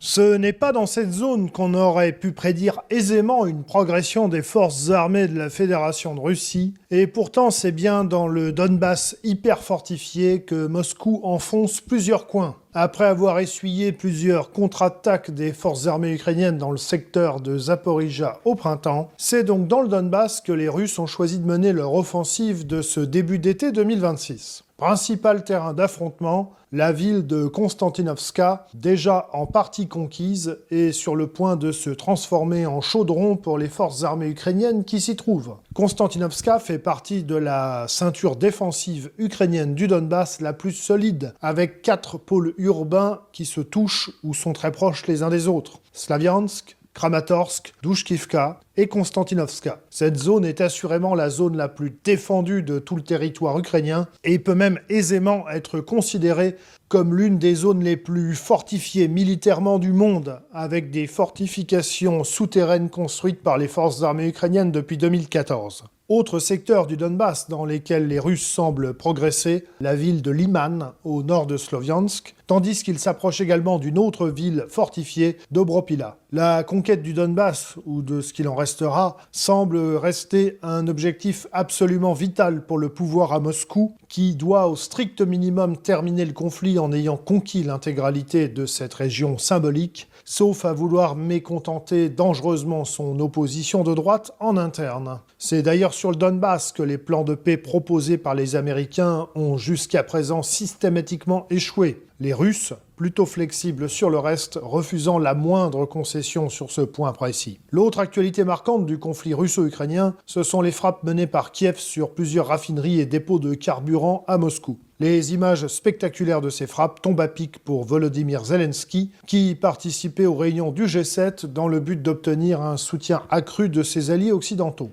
Ce n'est pas dans cette zone qu'on aurait pu prédire aisément une progression des forces armées de la Fédération de Russie, et pourtant c'est bien dans le Donbass hyper fortifié que Moscou enfonce plusieurs coins. Après avoir essuyé plusieurs contre-attaques des forces armées ukrainiennes dans le secteur de Zaporijia au printemps, c'est donc dans le Donbass que les Russes ont choisi de mener leur offensive de ce début d'été 2026. Principal terrain d'affrontement, la ville de Konstantinovka, déjà en partie conquise, est sur le point de se transformer en chaudron pour les forces armées ukrainiennes qui s'y trouvent. Konstantinovka fait partie de la ceinture défensive ukrainienne du Donbass la plus solide, avec 4 pôles urbains qui se touchent ou sont très proches les uns des autres. Slaviansk, Kramatorsk, Douchkivka et Konstantinovka. Cette zone est assurément la zone la plus défendue de tout le territoire ukrainien et peut même aisément être considérée comme l'une des zones les plus fortifiées militairement du monde, avec des fortifications souterraines construites par les forces armées ukrainiennes depuis 2014. Autre secteur du Donbass dans lesquels les Russes semblent progresser, la ville de Liman, au nord de Sloviansk, tandis qu'ils s'approchent également d'une autre ville fortifiée, Dobropila. La conquête du Donbass, ou de ce qu'il en restera, semble rester un objectif absolument vital pour le pouvoir à Moscou, qui doit au strict minimum terminer le conflit en ayant conquis l'intégralité de cette région symbolique, sauf à vouloir mécontenter dangereusement son opposition de droite en interne. C'est d'ailleurs sur le Donbass que les plans de paix proposés par les Américains ont jusqu'à présent systématiquement échoué. Les Russes, plutôt flexibles sur le reste, refusant la moindre concession sur ce point précis. L'autre actualité marquante du conflit russo-ukrainien, ce sont les frappes menées par Kiev sur plusieurs raffineries et dépôts de carburant à Moscou. Les images spectaculaires de ces frappes tombent à pic pour Volodymyr Zelensky, qui participait aux réunions du G7 dans le but d'obtenir un soutien accru de ses alliés occidentaux.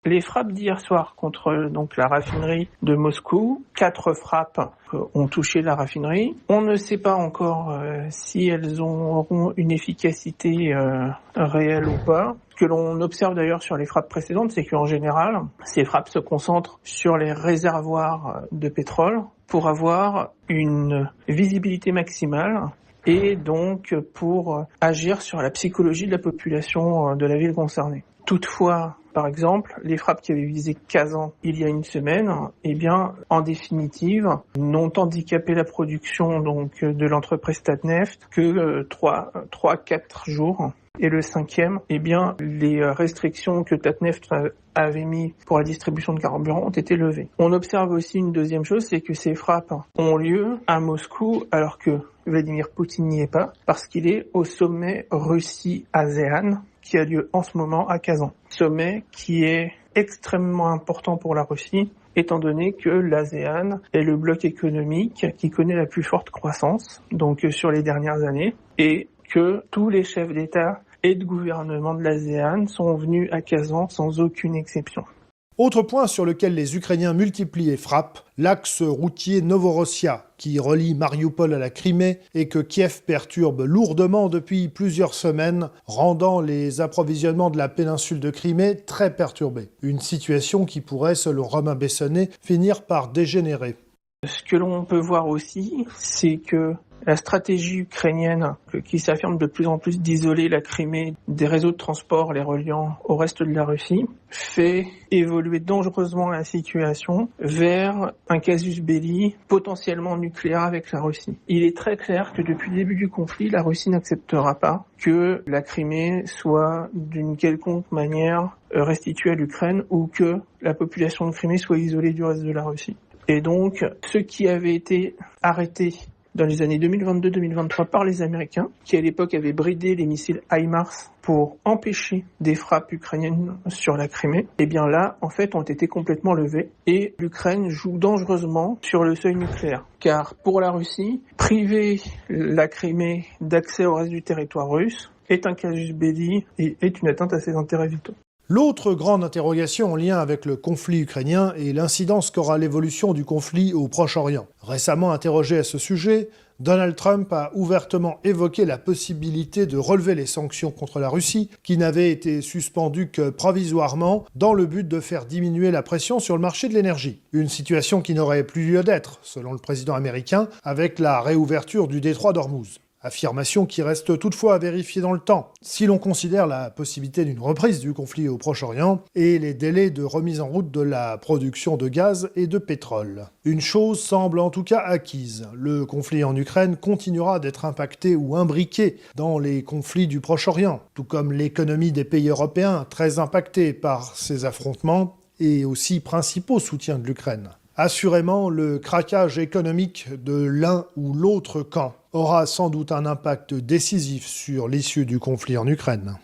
Les frappes d'hier soir contre la raffinerie de Moscou, 4 frappes ont touché la raffinerie. On ne sait pas encore si elles auront une efficacité réelle ou pas. Ce que l'on observe d'ailleurs sur les frappes précédentes, c'est qu'en général, ces frappes se concentrent sur les réservoirs de pétrole pour avoir une visibilité maximale et donc pour agir sur la psychologie de la population de la ville concernée. Toutefois, par exemple, les frappes qui avaient visé Kazan il y a une semaine, en définitive, n'ont handicapé la production de l'entreprise Tatneft que 3-4 jours. Et le 5e, les restrictions que Tatneft avait mis pour la distribution de carburant ont été levées. On observe aussi une deuxième chose, c'est que ces frappes ont lieu à Moscou alors que Vladimir Poutine n'y est pas, parce qu'il est au sommet Russie-ASEAN qui a lieu en ce moment à Kazan. Sommet qui est extrêmement important pour la Russie, étant donné que l'ASEAN est le bloc économique qui connaît la plus forte croissance, sur les dernières années, et que tous les chefs d'État et de gouvernement de l'ASEAN sont venus à Kazan sans aucune exception. Autre point sur lequel les Ukrainiens multiplient les frappes, l'axe routier Novorossia, qui relie Mariupol à la Crimée et que Kiev perturbe lourdement depuis plusieurs semaines, rendant les approvisionnements de la péninsule de Crimée très perturbés. Une situation qui pourrait, selon Romain Bessonnet, finir par dégénérer. Ce que l'on peut voir aussi, c'est que la stratégie ukrainienne, qui s'affirme de plus en plus d'isoler la Crimée des réseaux de transport les reliant au reste de la Russie, fait évoluer dangereusement la situation vers un casus belli potentiellement nucléaire avec la Russie. Il est très clair que depuis le début du conflit, la Russie n'acceptera pas que la Crimée soit d'une quelconque manière restituée à l'Ukraine ou que la population de Crimée soit isolée du reste de la Russie. Et donc, ce qui avait été arrêté dans les années 2022-2023 par les Américains, qui à l'époque avaient bridé les missiles HIMARS pour empêcher des frappes ukrainiennes sur la Crimée, ont été complètement levés. Et l'Ukraine joue dangereusement sur le seuil nucléaire. Car pour la Russie, priver la Crimée d'accès au reste du territoire russe est un casus belli et est une atteinte à ses intérêts vitaux. L'autre grande interrogation en lien avec le conflit ukrainien est l'incidence qu'aura l'évolution du conflit au Proche-Orient. Récemment interrogé à ce sujet, Donald Trump a ouvertement évoqué la possibilité de relever les sanctions contre la Russie, qui n'avaient été suspendues que provisoirement, dans le but de faire diminuer la pression sur le marché de l'énergie. Une situation qui n'aurait plus lieu d'être, selon le président américain, avec la réouverture du détroit d'Ormuz. Affirmation qui reste toutefois à vérifier dans le temps, si l'on considère la possibilité d'une reprise du conflit au Proche-Orient et les délais de remise en route de la production de gaz et de pétrole. Une chose semble en tout cas acquise, le conflit en Ukraine continuera d'être impacté ou imbriqué dans les conflits du Proche-Orient, tout comme l'économie des pays européens, très impactée par ces affrontements et aussi principaux soutiens de l'Ukraine. Assurément, le craquage économique de l'un ou l'autre camp aura sans doute un impact décisif sur l'issue du conflit en Ukraine.